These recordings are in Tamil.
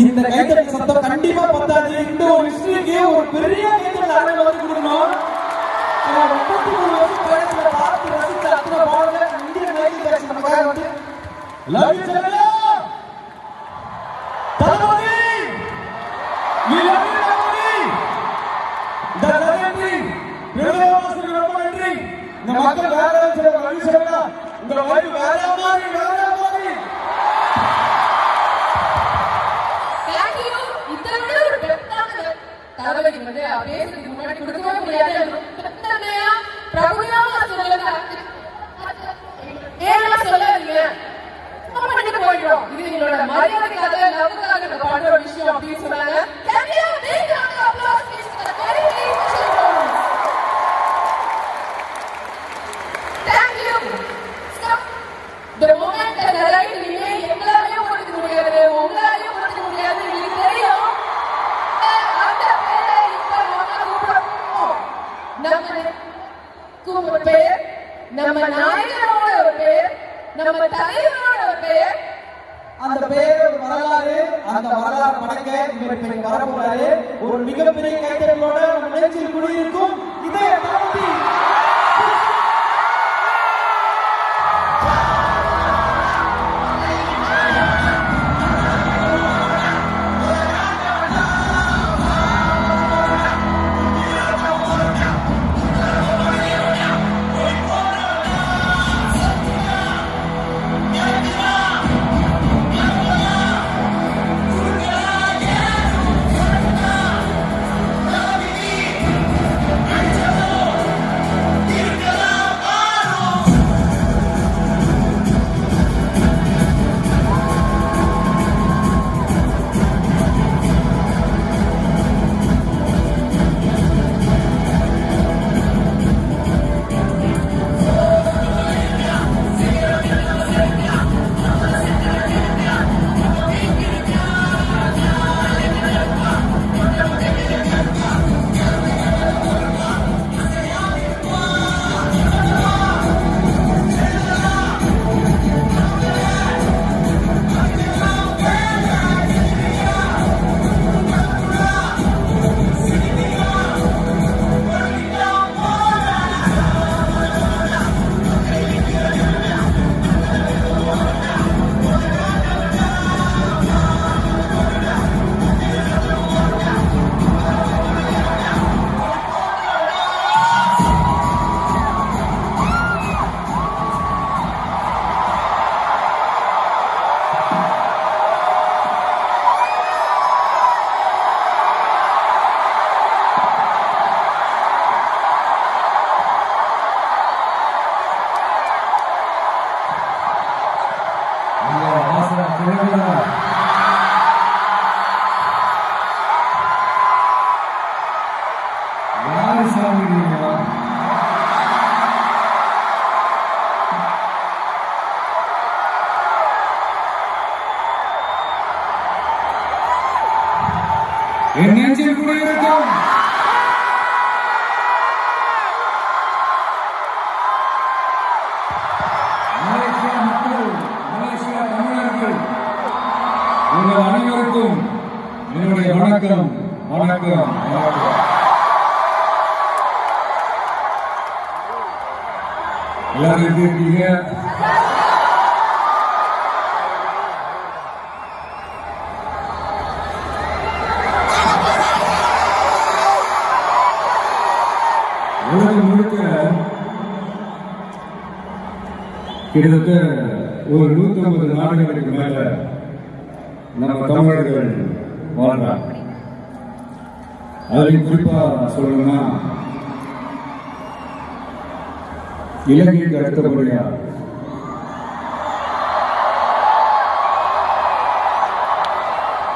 இந்த கைத்தட்டல் சத்தம் கண்டிப்பா பத்தாது. இந்த ஒரு ஹிஸ்டரிக்கு ஒரு பெரிய கைத்தட்டல் அரங்க வந்து கொடுக்கணும். 33 வருஷம் பேரத்துல பார்த்து ரசித்த அத்தனை பாடல இந்தியன் மைக்கேல் ஜாக்சன் நமக்காக வந்து லவ் யூ செல்லா தலமணி வி லவ் யூ தலமணி த லெஜெண்டரி பிரதமர் ரொம்ப நன்றி. இந்த மக்கள் வேற லவ் யூ செல்லா உங்க லைஃப் வேற மாதிரி தளபதி வந்து பேசுறதுக்கு முன்னாடி கொடுக்கவே முடியாது. பிரபுயா சொல்லாதீங்க போயிடும். இது எங்களோட மரியாதைக்காக லவ்வுக்காக பாடுற விஷயம் அப்படின்னு சொன்னாங்க. எங்களாலையும் கொடுக்க முடியாது, உங்களாலையும் கொடுக்க முடியாது. எங்களுக்கு தெரியும். நம்ம பெயர், நம்ம நாயகனோட ஒரு பெயர், நம்ம தலைவரோட ஒரு பெயர், அந்த பெயர் ஒரு வரலாறு. அந்த வரலாறு படைக்க இவர் வரப்போறாரு. ஒரு மிகப்பெரிய கைத்தட்டலோட நம்ம நெஞ்சில் குடியிருக்கும் இதய தளபதி என் நெஞ்சில் குடியிருக்கும் மலேசியா மக்கள், மலேசியா தமிழர்கள், உங்கள் அனைவருக்கும் என்னுடைய வணக்கம். வணக்கம். எல்லாரும் எப்படி இருக்கீங்க? உலகம் முழுக்க கிட்டத்தட்ட ஒரு 150 நாடுகளுக்கு மேல நம்ம தமிழர்கள் வாழ்றாங்க. அதில் குறிப்பா சொல்லணும்னா இலங்கைக்கு அடுத்தபடியா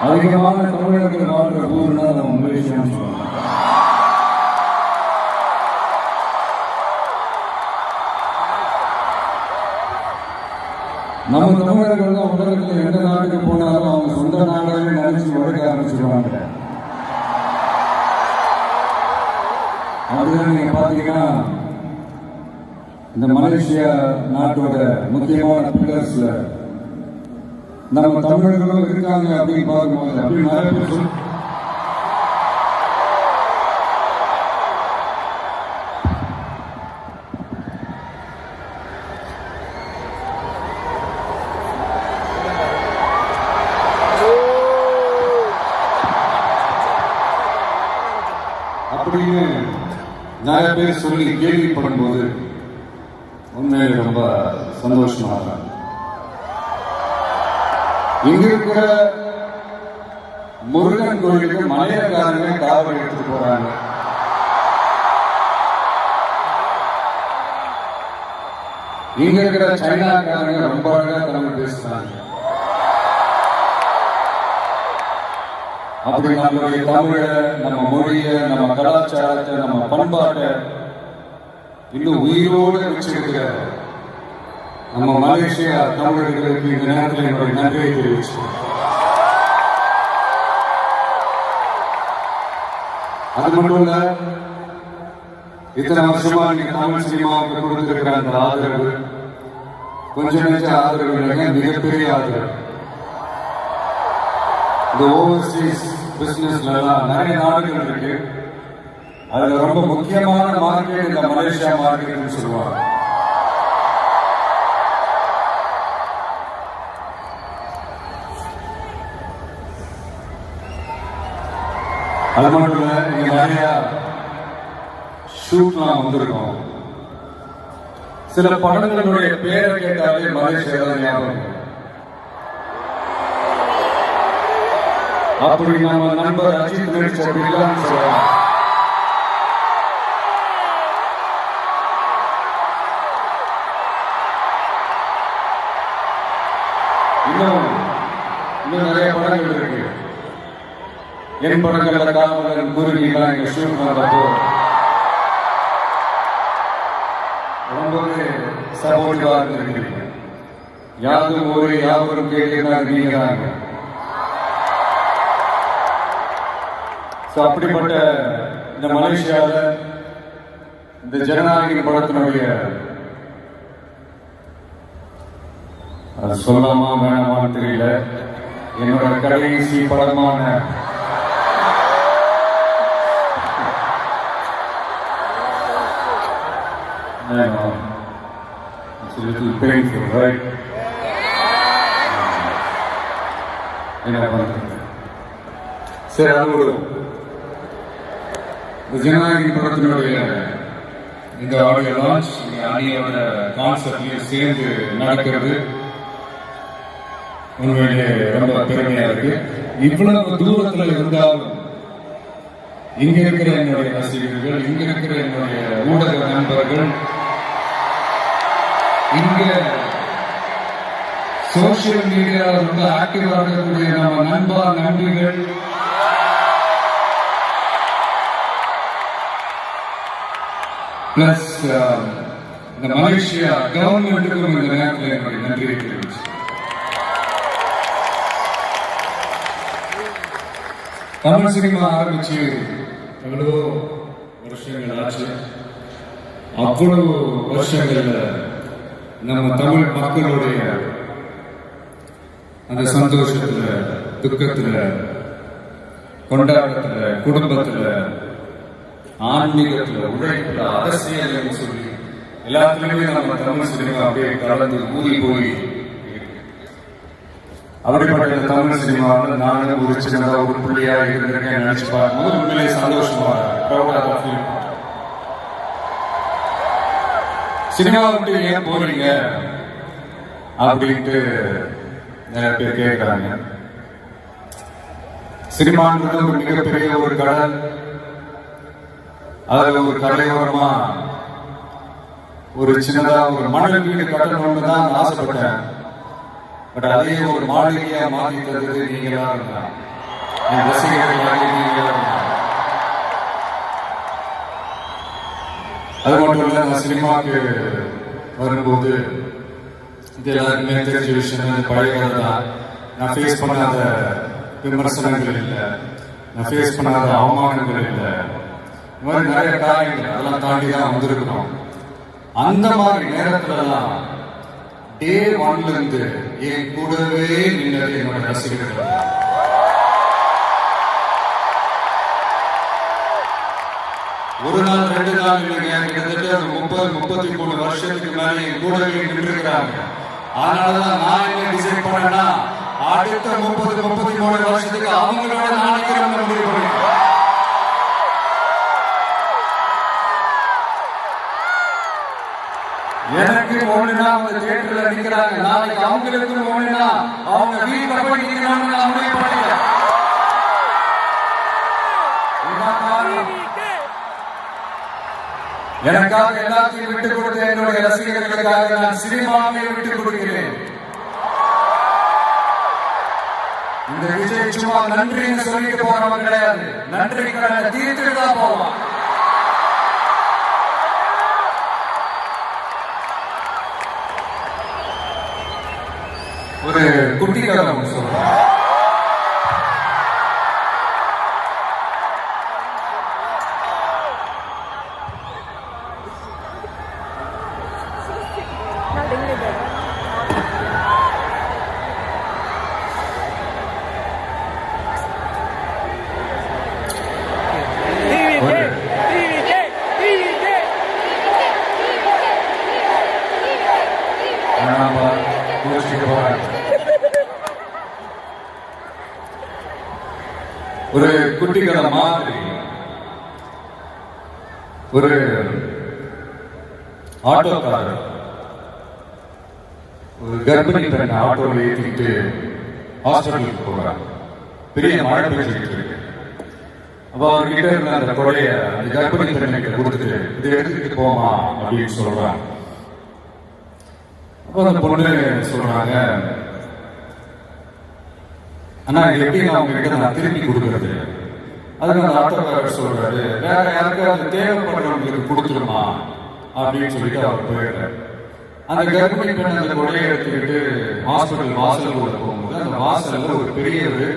அதிகமான தமிழர்கள் வாழ்ற ஊர்னா நம்ம மலேசியான்னு சொல்லலாம். நம்ம தமிழர்கள் தான் உலகத்தில் எந்த நாட்டுக்கு போனாலும் அவங்க சொந்த நாடுகளை நினைச்சு உழைக்க ஆரம்பிச்சிருவாங்க. அப்படிதான் நீங்க பாத்தீங்கன்னா இந்த மலேசியா நாட்டோட முக்கியமான பில்லர்ஸ்ல நம்ம தமிழர்களும் இருக்காங்க அப்படின்னு பார்க்கும்போது அப்படி நிறைய பேர் அப்படின்னு நிறைய பேர் சொல்லி கேள்விப்படும்போது உண்மையில ரொம்ப சந்தோஷமா இருக்காங்க. இங்க இருக்கிற முருகன் கோயிலுக்கு மலையக்காரங்க காவல் எடுத்துட்டு போறாங்க. இங்க இருக்கிற சைனாக்காரங்க ரொம்ப அழகா தமிழ் பேசுறாங்க. அப்படி நம்மளுடைய தமிழ, நம்ம மொழிய, நம்ம கலாச்சாரத்தை, நம்ம பண்பாட்டை இன்னும் உயிரோடு வச்சிருக்கிற நம்ம மலேசியா தமிழர்களுக்கு இந்த நேரத்தில் என்னுடைய நன்றியை தெரிவிச்சோம். அது மட்டும் இல்ல, இத்தனை வருஷமா நீங்க தமிழ் சினிமாவுக்கு கொடுத்திருக்கிற அந்த ஆதரவு கொஞ்சம் நெஞ்ச ஆதரவு இல்லைங்க, மிகப்பெரிய ஆதரவு. இந்த ஓவர்சீஸ் பிசினஸ்ல எல்லாம் நிறைய நாடுகள் இருக்கு. அதுல ரொம்ப முக்கியமான மார்க்கெட் இந்த மலேசியா மார்க்கெட்னு சொல்லுவாங்க. அது மட்டும் இல்ல, இங்க நிறைய ஷூட்லாம் வந்திருக்கோம். சில படங்களுடைய பேரை கேட்டாலே மலேசியா ஞாபகம். அப்படி நம்ம நண்பர் அஜித் நடிச்ச பில்லான்னு சொல்லலாம். இன்னும் நிறைய படங்கள் இருக்கு. என் படங்கள்ல காவலன் குருவிலாம் எங்க ஷூட் பண்ணப்போ ரொம்பவே சப்போர்ட்டிவா இருந்திருக்கிறீங்க. யாரும் ஒரு யாவரும் கேட்கிறாங்க நீங்க தாங்க. அப்படிப்பட்ட இந்த மலேசியாவில் இந்த ஜனநாயக படத்தினுடைய அது சொல்லாமா வேணாமான்னு தெரியல, என்னோட கடைசி படமான என்ன பண்றது, சரி அது விடுவோம். ஜனநாயக படத்தினுடைய இந்த ஆடியோ லான்ச் அணியோட கான்செப்ட்லயும் சேர்ந்து நடக்கிறது உண்மையிலே ரொம்ப பெருமையா இருக்கு. இவ்வளவு தூரத்துல இருந்தாலும் இங்க இருக்கிற என்னுடைய ரசிகர்கள், இங்க இருக்கிற என்னுடைய ஊடக நண்பர்கள், இங்க சோசியல் மீடியா ரொம்ப ஆக்டிவா இருக்கக்கூடிய நம்ம நண்பர்கள் பிளஸ் இந்த மலேசியா கவர்மெண்ட்டுக்கும் இந்த நேரத்தில் என்னுடைய நன்றியை தெரிவிச்சு. தமிழ் சினிமா ஆரம்பிச்சு எவ்வளவோ வருஷங்கள் ஆச்சு. அவ்வளவு வருஷங்கள்ல நம்ம தமிழ் மக்களுடைய அந்த சந்தோஷத்துல, துக்கத்துல, கொண்டாட்டத்துல, குடும்பத்துல, ஆன்மீகத்துல, உழைப்புல, அரசியல் சொல்லி எல்லாத்துலயுமே நம்ம தமிழ் சினிமா அப்படியே கலந்து ஊறி போய் அப்படிப்பட்ட தமிழ் சினிமாவில் நானும் ஒரு சின்னதா ஒரு புள்ளியா இருந்திருக்கேன் நினைச்சு பார்க்கும்போது உண்மையிலே சந்தோஷமா சினிமா விட்டு ஏன் போறீங்க அப்படின்ட்டு நிறைய பேர் கேட்கிறாங்க. சினிமான்றது ஒரு மிகப்பெரிய ஒரு கடல். அதுல ஒரு கரையோரமா ஒரு சின்னதா ஒரு மணல் வீடு கட்டணும்னு தான் ஆசைப்பட்டேன். பட் அதே ஒரு மாளிகையா மாற்றி தந்தது நீங்களா இருந்தா, என் ரசிகர்களாக நீங்களா இருந்தா. அது மட்டும் இல்ல, நான் சினிமாவுக்கு வரும்போது இது எல்லாருக்குமே தெரிஞ்ச விஷயம், பழைய கதை தான். நான் ஃபேஸ் பண்ணாத விமர்சனங்கள் இல்லை, நான் ஃபேஸ் பண்ணாத அவமானங்கள் இல்லை. இந்த மாதிரி நிறைய காரியங்கள் அதெல்லாம் தாண்டி தான் வந்திருக்கிறோம். அந்த மாதிரி நேரத்துலலாம் டே ஒன்ல இருந்து என் கூடவே நின்னது என்னோட ரசிகர்கள். ஒரு நாள் 2 நாள் இல்லைங்க, கிட்டத்தட்ட 30-33 வருஷத்துக்கு மேல என் கூடவே நின்றுக்கிறாங்க. அதனாலதான் நான் என்ன டிசைட் பண்ணேன்னா, அடுத்த 30-33 வருஷத்துக்கு அவங்களோட நாளைக்கு முடிவு பண்ணிட்டேன். எனக்கு ஒண்ணுனா அவங்க தியேட்டர்ல நிக்கிறாங்க, நாளைக்கு அவங்களுக்கு ஒண்ணுனா அவங்க வீட்டுல போய் நிக்கணும்னு நான் முடிவு பண்ணிட்டேன். எனக்காக எல்லாத்தையும் விட்டுக் கொடுத்த என்னுடைய ரசிகர்களுக்காக நான் சினிமாவை விட்டுக் கொடுக்கிறேன். இந்த விஜய் சும்மா நன்றின்னு சொல்லிட்டு போறவன் கிடையாது, நன்றி கடனை தீர்த்துட்டு தான் போவான். ஒரு குட்டி கதை சொல்றேன். ஒரு குட்டி கதை மாதிரி ஒரு ஆட்டோக்காரர் ஒரு கர்ப்பிணி பெண்ணை ஆட்டோவில் ஏற்றிட்டு ஹாஸ்பிட்டலுக்கு போறாங்க. பெரிய மழை பெய்ஞ்சிட்டு இருக்கு. அப்ப அவர்கிட்ட இருந்த அந்த கொடைய அந்த கர்ப்பிணி பெண்ணுக்கு கொடுத்துட்டு இதை எடுத்துக்கிட்டு போமா அப்படின்னு சொல்றாங்க. அப்போ அந்த பொண்ணு சொல்றாங்க, ஆனா இது எப்படி நான் உங்ககிட்ட நான் திருப்பி கொடுக்கறது? அதுக்கு அந்த ஆட்டோக்காரர் சொல்றாரு, வேற யாருக்காவது தேவைப்படுறவங்களுக்கு கொடுத்துருமா அப்படின்னு சொல்லிட்டு அவர் போயிடுறாரு. அந்த கர்ப்பிணி பெண் அந்த கொடையை எடுத்துக்கிட்டு ஹாஸ்பிட்டல் வாசலுக்குள்ள போகும்போது அந்த வாசல்ல ஒரு பெரியவர்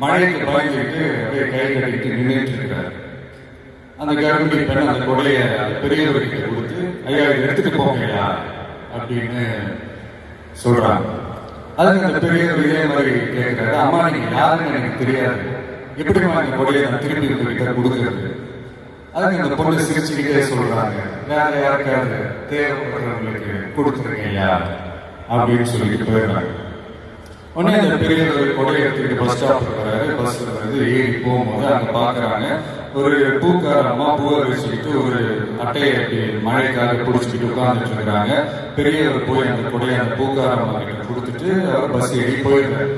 மழைக்கு பயந்துக்கிட்டு அப்படியே கை கட்டிட்டு நின்றுட்டு இருக்காரு. அந்த கர்ப்பிணி பெண் அந்த கொடையை அந்த பெரியவர்கிட்ட கொடுத்து, ஐயா இதை எடுத்துட்டு போங்கய்யா அப்படின்னு சொல்றாங்க. அதுக்கு அந்த பெரியவர் இதே மாதிரி கேட்கிறாரு, அம்மா நீங்க யாருன்னு எனக்கு தெரியாது, எப்படி இந்த கொடையை நான் திருப்பி உங்ககிட்ட கொடுக்கறது? அதுக்கு அந்த பொண்ணு சிரிச்சுக்கிட்டே சொல்றாங்க, வேற யாருக்காவது தேவைப்படுறவங்களுக்கு கொடுத்துருக்கீங்களா அப்படின்னு சொல்லிட்டு போயிடுறாங்க. உடனே அந்த பெரியவர் கொடையை எடுத்துக்கிட்டு பஸ் ஸ்டாப்புக்கு வராரு. பஸ்ல வந்து ஏறி போகும்போது அங்க பாக்குறாங்க ஒரு பூக்கார அம்மா பூவை வச்சுக்கிட்டு ஒரு அட்டையை மழைக்காக பிடிச்சிக்கிட்டு உட்கார்ந்துட்டு இருக்கிறாங்க. பெரியவர் போய் அந்த கொடையை அந்த பூக்கார அம்மா கிட்ட கொடுத்துட்டு அவர் பஸ் ஏறி போயிடுறாரு.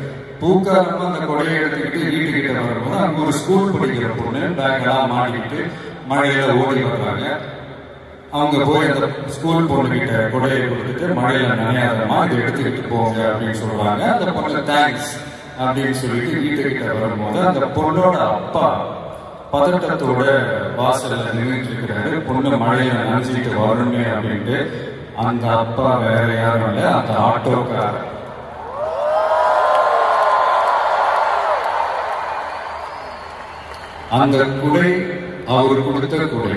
பூக்காரமா அந்த கொடையை எடுத்துக்கிட்டு வீட்டுக்கிட்ட வரும்போது அங்க ஒரு ஸ்கூல் படிக்கிற பொண்ணு பேக்கெல்லாம் மாட்டிக்கிட்டு மழையில ஓடி வர்றாங்க. அவங்க போய் அந்த ஸ்கூல் பொண்ணு கிட்ட கொடையை கொடுத்துட்டு மழையில நனையாதமா இதை எடுத்துக்கிட்டு போங்க அப்படின்னு சொல்றாங்க. அந்த பொண்ணு தேங்க்ஸ் அப்படின்னு சொல்லிட்டு வீட்டுக்கிட்ட வரும்போது அந்த பொண்ணோட அப்பா பதட்டத்தோட வாசல்ல நின்றுட்டு இருக்கிறாரு. பொண்ணு மழையில நினைச்சிட்டு வரணுமே அப்படின்ட்டு. அந்த அப்பா வேற யாரும் இல்ல, அந்த ஆட்டோக்காரர். அந்த குடை அவர் கொடுத்த குடை.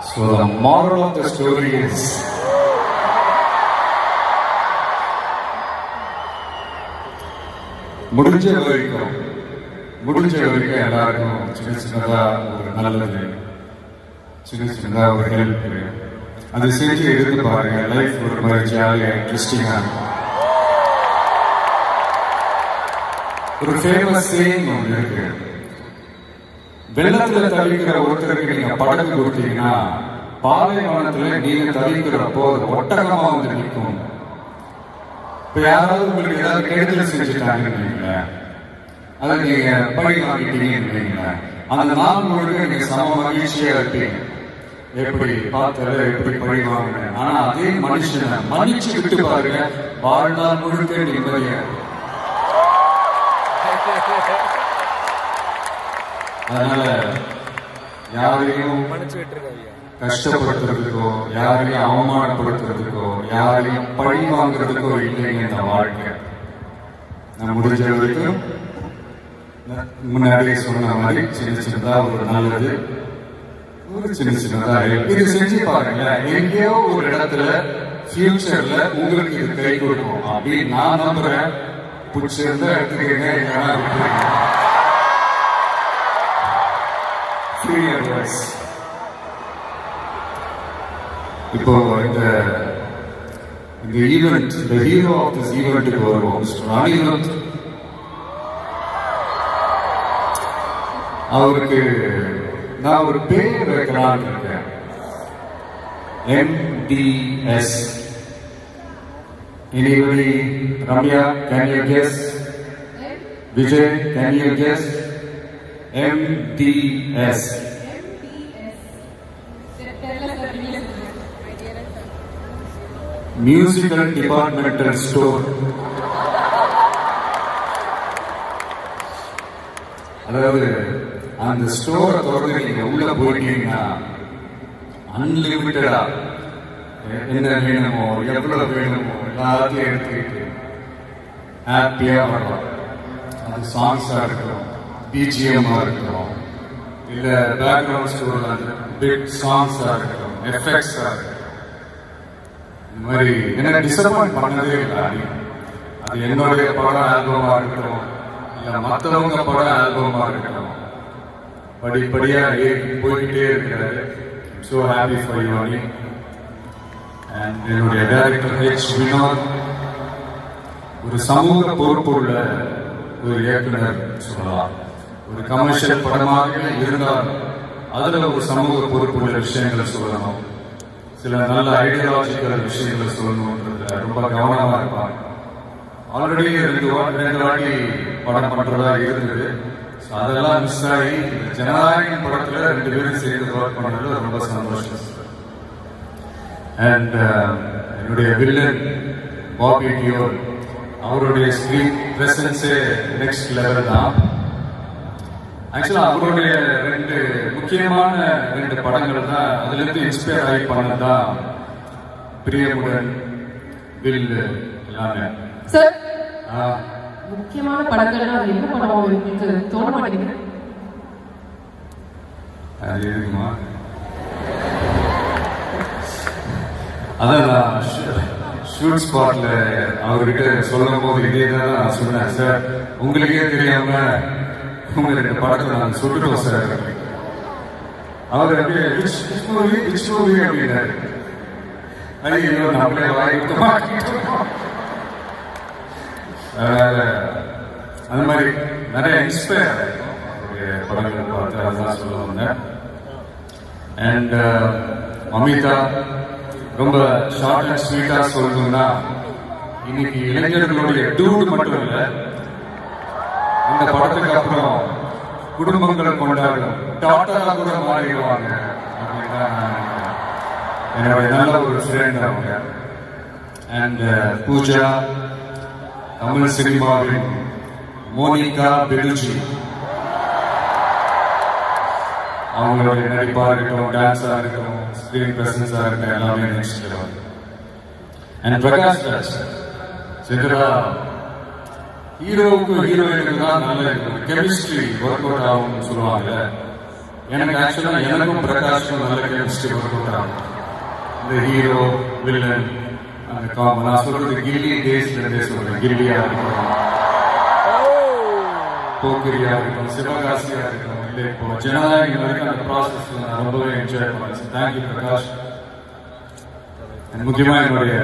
So the moral of the story is, முடிஞ்ச வரைக்கும் எல்லாருக்கும் சின்ன சின்னதா ஒரு நல்லது, சின்ன சின்னதா ஒரு ஹெல்ப் அது செஞ்சு எடுத்து பாருங்க. லைஃப் ஒரு மாதிரி ஜாலியா இன்ட்ரெஸ்டிங்கா இருக்கும். ஒரு ஃபேமஸ் சேயிங் ஒன்று இருக்கு, வெள்ளத்துல தவிக்கிற ஒருத்தருக்கு நீங்க படகு கொடுத்தீங்கன்னா பாலைவனத்துல நீங்க தவிக்கிறப்போ ஒட்டகமா வந்து நிற்கும். இப்ப யாராவது உங்களுக்கு ஏதாவது கெடுதல் செஞ்சுட்டாங்கன்னு அதை நீங்க பழி வாங்கிட்டீங்கன்னு அந்த நாள் முழுக்க நீங்க சம மகிழ்ச்சியா இருப்பீங்க. எப்படி பார்த்தால எப்படி பழி வாங்கினேன். ஆனா அதே மனுஷனை மன்னிச்சு விட்டு பாருங்க, வாழ்நாள் முழுக்க நிம்மதியா. அதனால யாரையும் கஷ்டப்படுத்துறதுக்கோ யாரையும் அவமானப்படுத்துறதுக்கோ யாரையும் பழி வாங்குறதுக்கோ இல்லைங்க இந்த வாழ்க்கை. நான் முடிஞ்ச வரைக்கும் முன்னாடியே சொன்ன மாதிரி சின்ன சின்னதா ஒரு நல்லது ஒரு சின்னதா இது செஞ்சு பாருங்க. எங்கேயோ ஒரு இடத்துல ஃபியூச்சர்ல உங்களுக்கு இது கை கொடுக்கும் அப்படின்னு நான் நம்புறேன். பிடிச்சிருந்தா எடுத்துக்கங்க, இல்லைன்னா விட்டுருங்க. Free advice. இப்போ இந்த ஈவெண்ட், இந்த ஹீரோ ஆஃப் திஸ் ஈவெண்ட்டுக்கு வருவோம். அனிருத் அவருக்கு நான் ஒரு பேர் வைக்கலான்னு இருக்கேன். MDS. Anybody? Ramya, can you guess? Vijay, can you guess? MDS. Musical Departmental Store. அதாவது அந்த ஸ்டோரை திறந்து நீங்க உள்ள போயிட்டீங்கன்னா அன்லிமிட்டடா என்ன வேணுமோ எவ்வளவு வேணுமோ எல்லாத்தையும் எடுத்துக்கிட்டு ஹாப்பியா வரலாம். அது சாங்ஸா இருக்கணும், பிஜிஎம்மா இருக்கணும், இல்ல பேக்ரவுண்ட் ஸ்டோர்ல அந்த பிட் சாங்ஸா இருக்கணும், எஃபெக்ட்ஸா இருக்கணும். இந்த மாதிரி என்ன டிசப்பாயிண்ட் பண்ணதே இல்லை. அது என்னுடைய படம் ஆல்பமா இருக்கட்டும், இல்ல மற்றவங்க படம் ஆல்பமா இருக்கட்டும், படிப்படியா போய்கிட்டே இருக்கிறாரு. So happy for you, Ali. And என்னுடைய டைரக்டர் H. வினோத் ஒரு சமூக பொறுப்புள்ள ஒரு இயக்குனர் சொல்லலாம். ஒரு கமர்ஷியல் படமாக இருந்தால் அதுல ஒரு சமூக பொறுப்புள்ள விஷயங்களை சொல்லணும், சில நல்ல ஐடியாலஜிக்கல் விஷயங்களை சொல்லணும்ன்றதுல ரொம்ப கவனமா இருப்பாங்க. ஆல்ரெடி ரெண்டு வாட்டி படம் பண்றதா இருந்தது. அதெல்லாம் மிஸ் ஆகி ஜனநாயகம் படத்துல 2 பேரும் சேர்ந்து ஒர்க் பண்ணது ரொம்ப சந்தோஷம். அண்ட் என்னுடைய வில்லன் பாபி டியோல், அவருடைய ஸ்கிரீன் பிரசன்ஸே நெக்ஸ்ட் லெவல் தான். ஆக்சுவலா அவருடைய 2 முக்கியமான 2 படங்கள் தான் அதுல இருந்து இன்ஸ்பயர் ஆகி பண்ணதான் பிரியமுடன், வில் எல்லாமே. சார், முக்கியமான படங்கள்னா அது என்ன படம் உங்களுக்கு தோண மாட்டேங்குது? அது இருக்குமா? அதான் ஷூட் ஸ்பாட்ல அவர்கிட்ட சொல்லும் போது இதே தான் நான் சொன்னேன். சார், உங்களுக்கே தெரியாம உங்க 2 படத்தை நாங்கள் சுட்டுட்டோம் சார். அவர் அப்படியே விச் மூவி அப்படின்னாரு. ஐயோ, நம்மளே வாங்கிட்டு மாட்டிட்டோம். அந்த மாதிரி நிறைய இன்ஸ்பயர் ஆகிடும் அவருடைய படங்கள் பார்த்து. அதுதான் சொல்ல வந்தேன். அண்ட் அமிதா ரொம்ப ஷார்ட் அண்ட் ஸ்வீட்டா சொல்லணும்னா, இன்னைக்கு இளைஞர்களுடைய டூட் மட்டும் இல்லை, இந்த படத்துக்கு அப்புறம் குடும்பங்களை கொண்டாடும் டாட்டா கூட மாறிடுவாங்க அப்படின்னு தான் நான் நினைக்கிறேன். என்னுடைய நல்ல ஒரு ஃப்ரெண்ட் அவங்க. அண்ட் பூஜா, தமிழ் சினிமாவின் மோனிகா பெலுஜி, அவங்களுடைய நடிப்பா இருக்கட்டும், டான்ஸா இருக்கட்டும், ஸ்கிரீன் பிரசன்ஸா இருக்கட்டும், எல்லாமே next level. And Prakash Raj சிதரா, ஹீரோவுக்கும் ஹீரோயினுக்கு தான் நல்ல கெமிஸ்ட்ரி ஒர்க் அவுட் ஆகும்னு சொல்லுவாங்க. எனக்கு ஆக்சுவலா எனக்கும் பிரகாஷும் நல்ல கெமிஸ்ட்ரி ஒர்க் அவுட் ஆகும். இந்த ஹீரோ வில்லன் அந்த காமன், நான் சொல்றது கில்லி டேஸ்ல இருந்தே சொல்றேன். கில்லியா இருக்கட்டும், போக்கிரியா இருக்கட்டும், சிவகாசியா இருக்கட்டும், இல்லை இப்போ ஜனநாயகம் வரைக்கும் அந்த ப்ராசஸ் நான் ரொம்பவே என்ஜாய் பண்ணேன். தேங்க்யூ பிரகாஷ். முக்கியமா என்னுடைய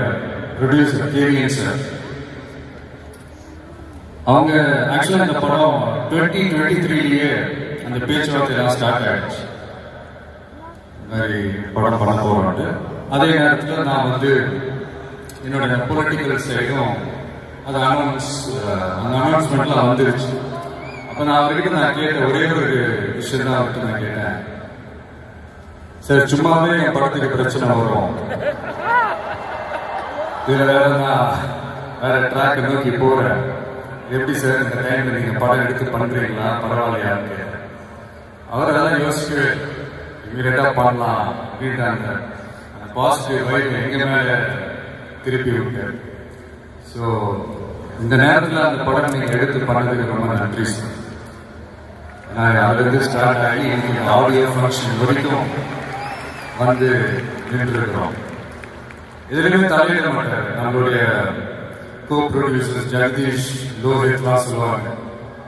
ப்ரொடியூசர் கேவிஎன் சார், அவங்க ஆக்சுவலா இந்த படம் 2023லயே அந்த பேச்சுவார்த்தை எல்லாம் ஸ்டார்ட் ஆயிடுச்சு. இந்த மாதிரி படம் பண்ண போறோம்ட்டு. அதே நேரத்தில் நான் என்னோட பொலிட்டிக்கல் சைடும் அது அனௌன்ஸ்மெண்ட்ல வந்துருச்சு. அப்ப நான் அவர்கிட்ட நான் கேட்ட ஒரே ஒரு விஷயம் தான் அவர்கிட்ட நான் கேட்டேன். சார், சும்மாவே என் படத்துக்கு பிரச்சனை வரும், இதுல வேற ட்ராக் நோக்கி போறேன், எப்படி சார் இந்த டைம்ல நீங்க படம் எடுத்து பண்றீங்களா, பரவாயில்லையான்னு கேட்டேன். அவர் அதெல்லாம் யோசிக்கவே இமீடியட்டா பண்ணலாம் அப்படின்ட்டாங்க. பாசிட்டிவ் வைப் எங்க மேல திருப்பி விட்டார். ஸோ இந்த நேரத்தில் அந்த படம் நீங்க எடுத்து பண்ணதுக்கு ரொம்ப நன்றி சார். நான் அதுலேருந்து ஸ்டார்ட் ஆகி எனக்கு ஆடியோ ஃபங்க்ஷன் வரைக்கும் வந்து நின்றுருக்கிறோம். எதுலையுமே தலையிட மாட்டார். நம்மளுடைய கோ ப்ரொடியூசர்ஸ் ஜெகதீஷ் லோஹித்லாம் சொல்லுவாங்க,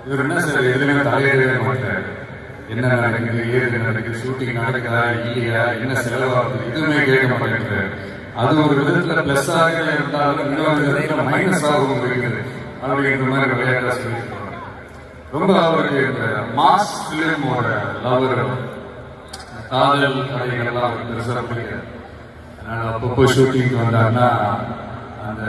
இவர் என்ன சார் எதுலையுமே தலையிடவே மாட்டார். என்ன நடக்குது, ஏது நடக்குது, ஷூட்டிங் நடக்குதா இல்லையா, என்ன செலவாகுது, எதுவுமே கேட்க மாட்டேங்கிறார். அது ஒரு விதத்துல பிளஸ் ஆக இருந்தாலும் இன்னொரு விதத்துல மைனஸ் ஆகவும் இருக்குது அப்படின்ற மாதிரி விளையாட்டா சொல்லியிருக்காங்க. ரொம்ப அவருக்கு இந்த மாஸ் பிலிமோட லவர், காதல் கதைகள்லாம் அவர் பெருசாக பிடிக்காது. அதனால அப்பப்போ ஷூட்டிங்க்கு வந்தாருன்னா அந்த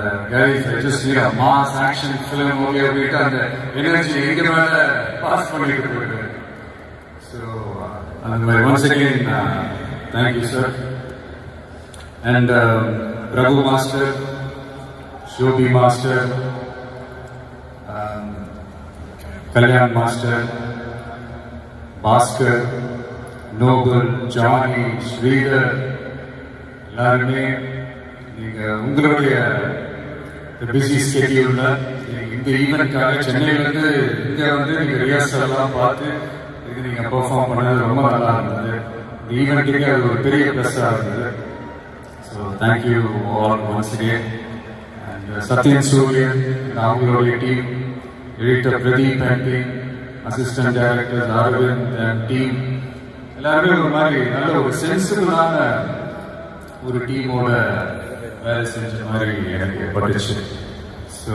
மாஸ் ஆக்ஷன் பிலிம் ஓகே அப்படின்ட்டு அந்த எனர்ஜி எங்க மேல பாஸ் பண்ணிட்டு போயிட்டு. ஸோ அந்த மாதிரி once again thank you sir. And Prabhu master, Shobi master, Kalyan master, Bhaskar, Noble, Johnny, Sridhar எல்லாருமே நீங்க உங்களுடைய பிஸி ஸ்கெடியூல்ல இந்த ஈவெண்ட்காக சென்னையிலேருந்து இங்கே வந்து நீங்க ரிஹர்சல் எல்லாம் பார்த்து இது நீங்க பெர்ஃபார்ம் பண்ணது ரொம்ப நல்லா இருந்தது. இந்த ஈவெண்ட்டுக்கு அது ஒரு பெரிய ப்ளஸ்ஸாக இருந்தது. So thank you all once again. And Sathyan Sooriyan அவங்களுடைய team, editor Pradeep and team, assistant director Aravind and team எல்லாருமே ஒரு மாதிரி நல்ல ஒரு சென்சிபிளான ஒரு டீமோட வேலை செஞ்ச மாதிரி எனக்கு பட்டுச்சு. ஸோ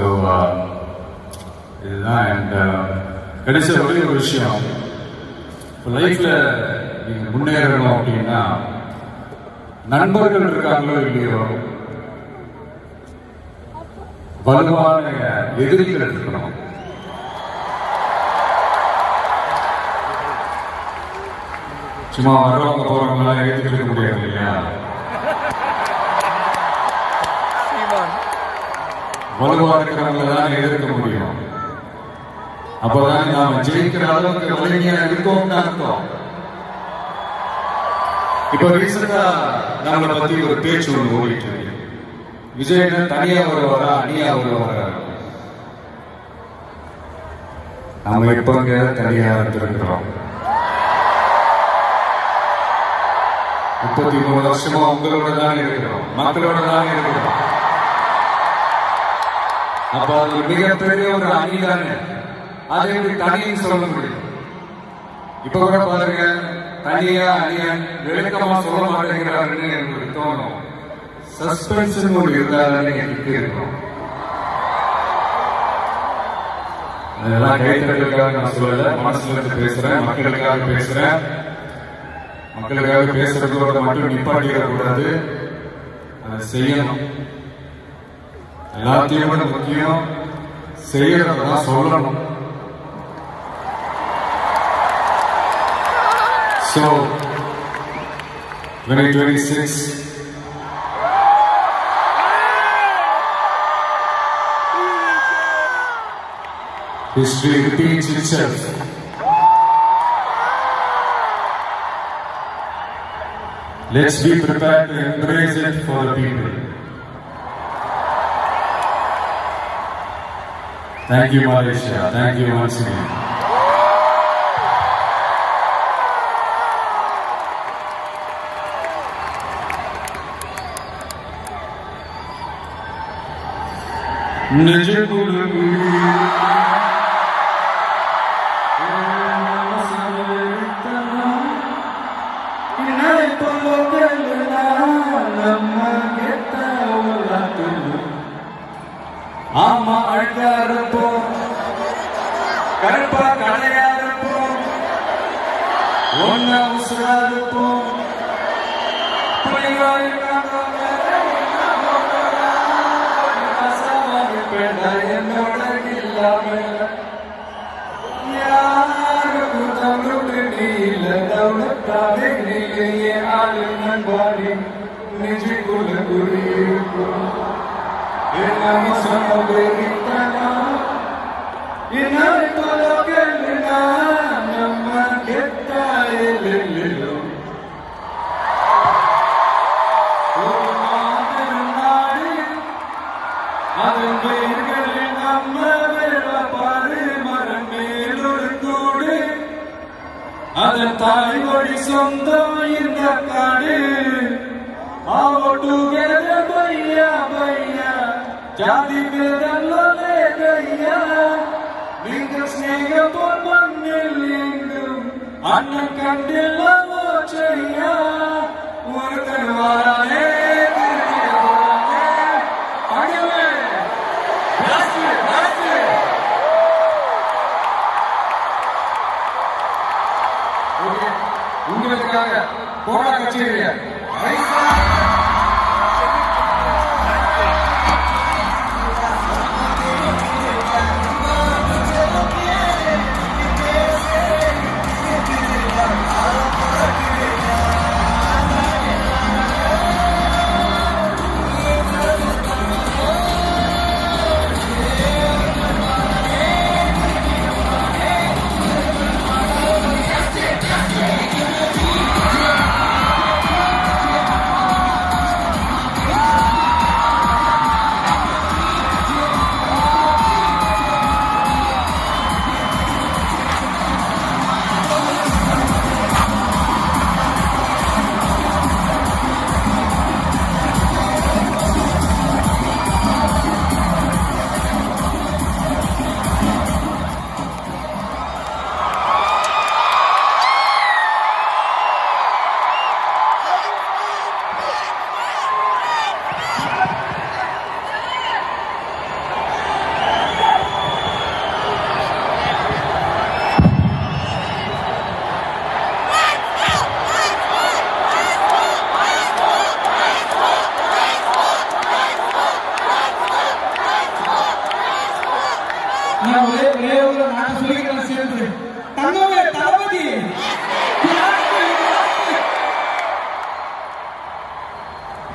இதுதான். அண்ட் கடைசி ஒரே ஒரு விஷயம், இப்போ லைஃப்ல நீங்க முன்னேறணும் அப்படின்னா நண்பர்கள் இருக்காங்களோ இல்லையோ, வலுவான எதிரிகள் இருக்கணும். சும்மா வர்றவங்க போறவங்க எல்லாம் ஏற்றுக்க முடியாது இல்லையா? வலுவா இருக்கிறவங்க தான் எதிர்க்க முடியும். அப்பதான் நாம ஜெயிக்கிற அளவுக்கு வலிமையா இருக்கோம்னு அர்த்தம். இப்போ ரீசெண்டா நம்மளை பத்தி ஒரு பேச்சு ஒன்று ஓடிட்டு இருக்கு. விஜய் தனியா வருவாரா அணியா வருவாரா? நம்ம இப்ப தனியா இருந்திருக்கிறோம். 33 வருஷமா உங்களோட தான் இருக்கிறோம், மக்களோட தான் இருக்கிறோம். அப்ப அது மிகப்பெரிய ஒரு அணி தானே. அதை எப்படி தனின்னு சொல்ல முடியும்? இப்ப கூட பாருங்க, தனியா அணியன் விளக்கமா சொல்ல மாட்டேங்கிறாருன்னு எனக்கு தோணும். சஸ்பென்ஷன் ஒன்று இருந்தாலே எனக்கு இருக்கும். அதெல்லாம் கைத்தறதுக்காக நான் சொல்லல, மனசுல இருந்து பேசுறேன், மக்களுக்காக பேசுறேன். மக்களுக்காக பேசுறதோட மட்டும் நிப்பாட்டிடக்கூடாது, அதை செய்யணும். எல்லாத்தையும் விட முக்கியம் செய்யறதான் சொல்லணும். So 2026 history repeats itself. Let's be prepared to embrace it for the people. Thank you, Malaysia. Thank you once again. ஆமா அழகா இருப்போம், கருப்பா கலையா இருப்போம், ஒன்னா உசுரா இருப்போம். என்னோட இல்லாம யாருக்கும் தவிர்த்து நீ இல்ல, தவிர்த்தாவே நீயே ஆளு நண்பாடி நெஞ்சுக்குள்ள குடியிருக்கும். நம்ம கெட்டாயிலும் அதன் பெயர்களில் நம்ம பாரு மரம் மேலொரு கூடு அதன் தாய்மொழி சொந்தம் இந்த காடு. All together பையா பையா ஜாதி பேரல்லே கையா. நீங்கள் ஸ்நேகம் போல் மண்ணில் எங்கும் அண்ணன் கண்டில்லவோ செய்யா. ஒருத்தன் வாரானே உங்களுக்காக போரா கச்சேரியா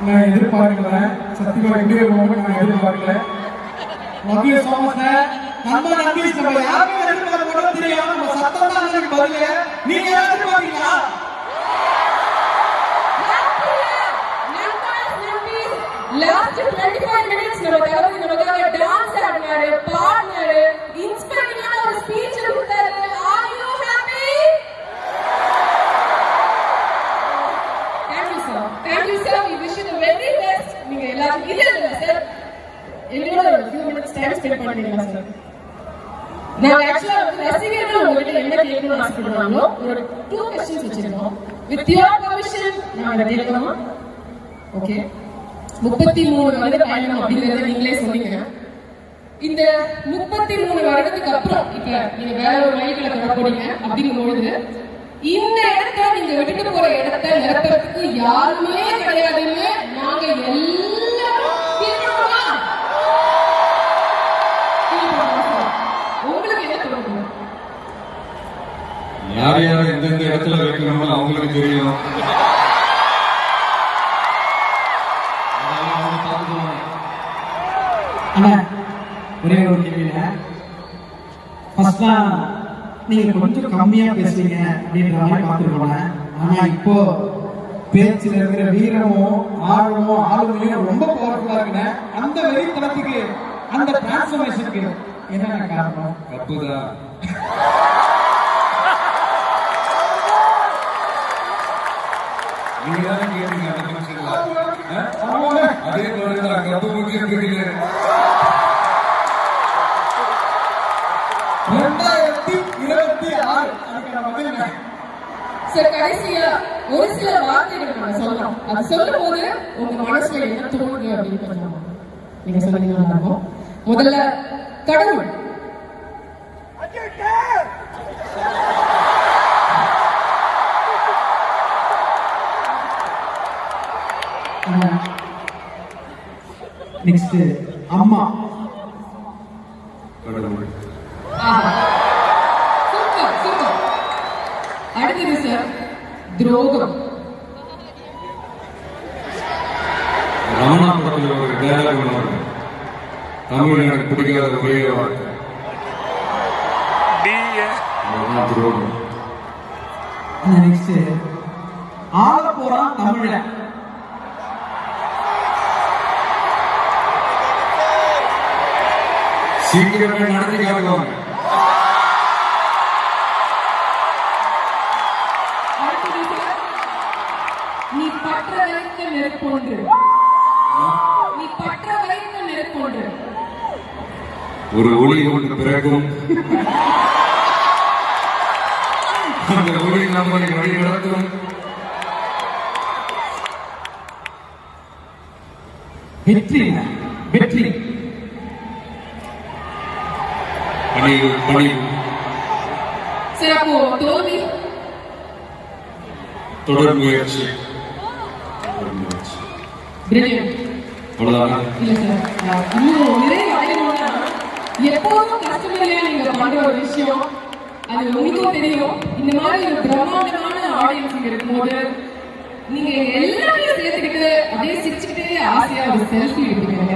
நான் எதிர்பார்க்கல. சத்தியமா இப்படி ஒரு மூமெண்ட் நான் எதிர்பார்க்கல. Love you so much sir. நம்ம நம்பி நம்ம யாருமே எதிர்பார்க்க கூட தெரியாம நம்ம சத்தம் தான் எனக்கு பதில. நீங்க எதிர்பார்க்கீங்களா? லாஸ்ட் 25 minutes நமக்காக டான்ஸ் ஆடினாரு, பாடினாரு, இன்ஸ்பைரிங்கான ஒரு ஸ்பீச் கொடுத்தாரு. Are you happy? Thank you sir. Thank you sir. We wish you the very best. நீங்க எல்லாரும் இல்ல சார். என்னோட ஒரு few minutes time spend பண்ணீங்களா சார்? நான் ஆக்சுவலா ரசிகர்கள் உங்ககிட்ட என்ன கேட்கணும்னு ஆசைப்படுறாங்களோ ஒரு 2 questions வச்சிருக்கோம். With your permission நான் கேட்கலாமா? ஓகே. 33 வருட பயணம் அப்படிங்கறத நீங்களே சொன்னீங்க. இந்த 33 வருடத்துக்கு அப்புறம் இப்ப நீங்க வேற ஒரு லைஃப்ல தொட போறீங்க அப்படிங்கும்போது இந்த இடத்த நீங்க விட்டுட்டு போற இடத்த நிரப்புறதுக்கு யாருமே கிடையாதுன்னு நாங்க எல்லாரும் உங்களுக்கு என்ன தோணுது? யார் யார் எந்தெந்த இடத்துல வைக்கணும்னு அவங்களுக்கு தெரியும். ஒரே ஒரு கேள்வியில ஃபர்ஸ்ட்லா நீங்க கொஞ்சம் கம்மியா பேசுவீங்க அப்படின்ற மாதிரி பார்த்துருக்கோம். ஆனா இப்போ பேச்சுல இருக்கிற வீரமும் ஆர்வமும் ஆளுமையும் ரொம்ப பவர்ஃபுல்லா இருக்குங்க. அந்த வெறித்தனத்துக்கு அந்த டிரான்ஸ்ஃபர்மேஷனுக்கு என்னென்ன காரணம்? தப்புதான். நீங்க தானே கேட்டீங்க அந்த நிமிஷத்துல. அதே மாதிரிதான் கப்பு முக்கியம் தெரியல. 2026 சார் கடைசியா ஒரு சில வார்த்தைகள் நம்ம சொல்லலாம். அது சொல்லும் போது உங்க மனசுல என்ன தோணுது அப்படின்னு கொஞ்சம் நீங்க சொன்னீங்கன்னா இருக்கும். முதல்ல கடவுள். நெக்ஸ்ட் அம்மா. கடவுள். Super super. அடுத்தது சார் துரோகம். ரமணா படத்தில் ஒரு டயலாக் ஒன்று, தமிழ் எனக்கு பிடிக்காத ஒரே வார்த்தை துரோகம். நெக்ஸ்ட் ஆள போறான் தமிழ. சீக்கிரமே நடத்தி காட்டுவாங்க. நீ பற்ற வைத்த நெருப்பொன்று, நீ பற்ற வைத்த நெருப்பொன்று. ஒரு ஒளி ஒன்று பிறக்கும், அந்த ஒளி நம்மை வழி நடத்தும். வெற்றி வெற்றி பணிவு பணிவு. சரி, அப்போ தோல்வி தொடர் முயற்சி. Brilliant. அவ்வளவுதான். இல்ல சார், இன்னும் நிறைய அடையணும்னா எப்போதும் கஸ்டமர்லயே நீங்க பண்ற ஒரு விஷயம் அது உங்களுக்கும் தெரியும். இந்த மாதிரி ஒரு பிரம்மாண்டமான ஆடியன்ஸ் இருக்கும்போது நீங்க எல்லாரையும் சேர்த்துக்கிட்டு அப்படியே சிரிச்சுக்கிட்டே ஆசையா ஒரு செல்ஃபி எடுத்துக்கீங்க.